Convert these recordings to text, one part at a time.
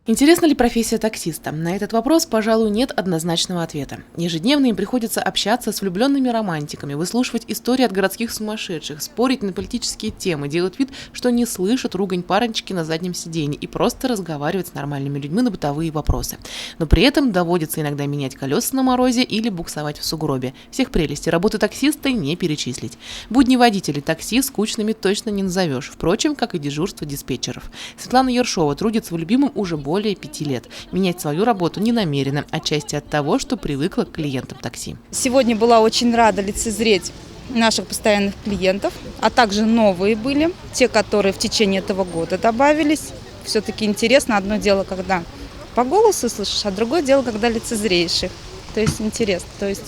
Интересна ли профессия таксиста? На этот вопрос, пожалуй, нет однозначного ответа. Ежедневно им приходится общаться с влюбленными романтиками, выслушивать истории от городских сумасшедших, спорить на политические темы, делать вид, что не слышат ругань парочки на заднем сиденье и просто разговаривать с нормальными людьми на бытовые вопросы. Но при этом доводится иногда менять колеса на морозе или буксовать в сугробе. Всех прелестей работы таксиста не перечислить. Будни водителей такси скучными точно не назовешь, впрочем, как и дежурство диспетчеров. Светлана Ершова трудится в любимом уже более 5 лет. Менять свою работу не намерена, отчасти от того, что привыкла к клиентам такси. Сегодня была очень рада лицезреть наших постоянных клиентов, а также новые были, те, которые в течение этого года добавились. Все-таки интересно, одно дело, когда по голосу слышишь, а другое дело, когда лицезреешь их. То есть интересно, то есть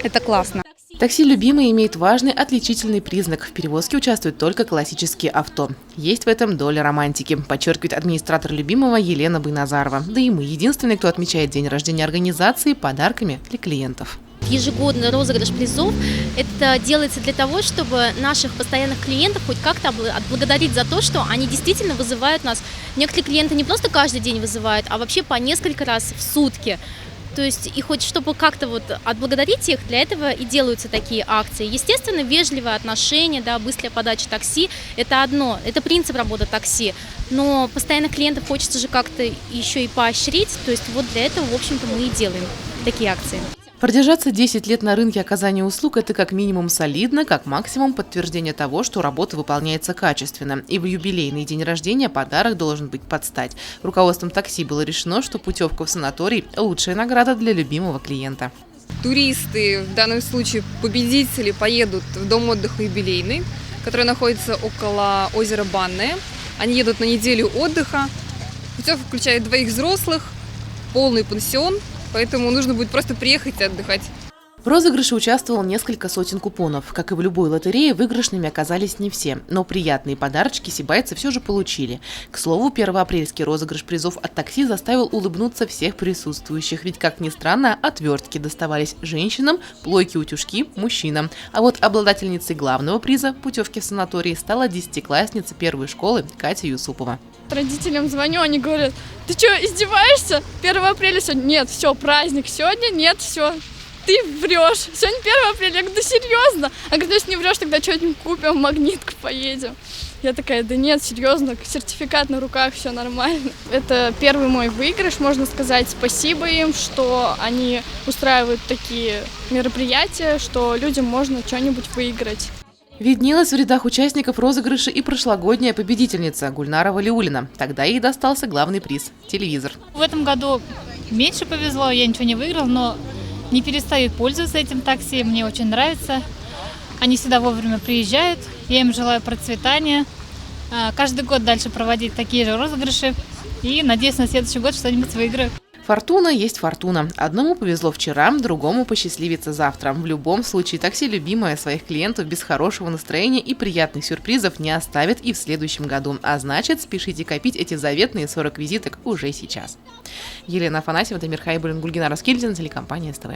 это классно. Такси «Любимый» имеет важный отличительный признак. В перевозке участвуют только классические авто. Есть в этом доля романтики, подчеркивает администратор «Любимого» Елена Байназарова. Да и мы единственные, кто отмечает день рождения организации подарками для клиентов. Ежегодный розыгрыш призов – это делается для того, чтобы наших постоянных клиентов хоть как-то отблагодарить за то, что они действительно вызывают нас. Некоторые клиенты не просто каждый день вызывают, а вообще по несколько раз в сутки. То есть и хоть чтобы как-то отблагодарить их, для этого и делаются такие акции. Естественно, вежливое отношение, да, быстрая подача такси – это одно, это принцип работы такси. Но постоянных клиентов хочется же как-то еще и поощрить, то есть вот для этого, в общем-то, мы и делаем такие акции. Продержаться 10 лет на рынке оказания услуг – это как минимум солидно, как максимум подтверждение того, что работа выполняется качественно. И в юбилейный день рождения подарок должен быть под стать. Руководством такси было решено, что путевка в санаторий – лучшая награда для любимого клиента. Туристы, в данном случае победители, поедут в дом отдыха юбилейный, который находится около озера Банное. Они едут на неделю отдыха. Путевка включает 2 взрослых, полный пансион. Поэтому нужно будет просто приехать и отдыхать. В розыгрыше участвовало несколько сотен купонов. Как и в любой лотерее, выигрышными оказались не все. Но приятные подарочки сибайцы все же получили. К слову, первоапрельский розыгрыш призов от такси заставил улыбнуться всех присутствующих. Ведь, как ни странно, отвертки доставались женщинам, плойки-утюжки – мужчинам. А вот обладательницей главного приза – путевки в санаторий – стала 10-классница первой школы Катя Юсупова. Родителям звоню, они говорят: ты что, издеваешься? 1 апреля сегодня? Нет, все, праздник. Сегодня нет, все. Ты врешь. Сегодня 1 апреля. Я говорю: да серьезно? А говорю: если не врешь, тогда что-нибудь купим, в Магнитку поедем. Я такая: да нет, серьезно, сертификат на руках, все нормально. Это первый мой выигрыш, можно сказать. Спасибо им, что они устраивают такие мероприятия, что людям можно что-нибудь выиграть. Виднелась в рядах участников розыгрыша и прошлогодняя победительница Гульнара Валиуллина. Тогда ей достался главный приз – телевизор. В этом году меньше повезло, я ничего не выиграла, но не перестаю пользоваться этим такси, мне очень нравится. Они всегда вовремя приезжают, я им желаю процветания. Каждый год дальше проводить такие же розыгрыши и надеюсь, на следующий год что-нибудь выиграю. Фортуна есть фортуна. Одному повезло вчера, другому посчастливится завтра. В любом случае, такси «Любимое» своих клиентов без хорошего настроения и приятных сюрпризов не оставит и в следующем году. А значит, спешите копить эти заветные 40 визиток уже сейчас. Елена Афанасьева, Дамир Хайбуллин, Гульгина Раскильдина, телекомпания СТВ.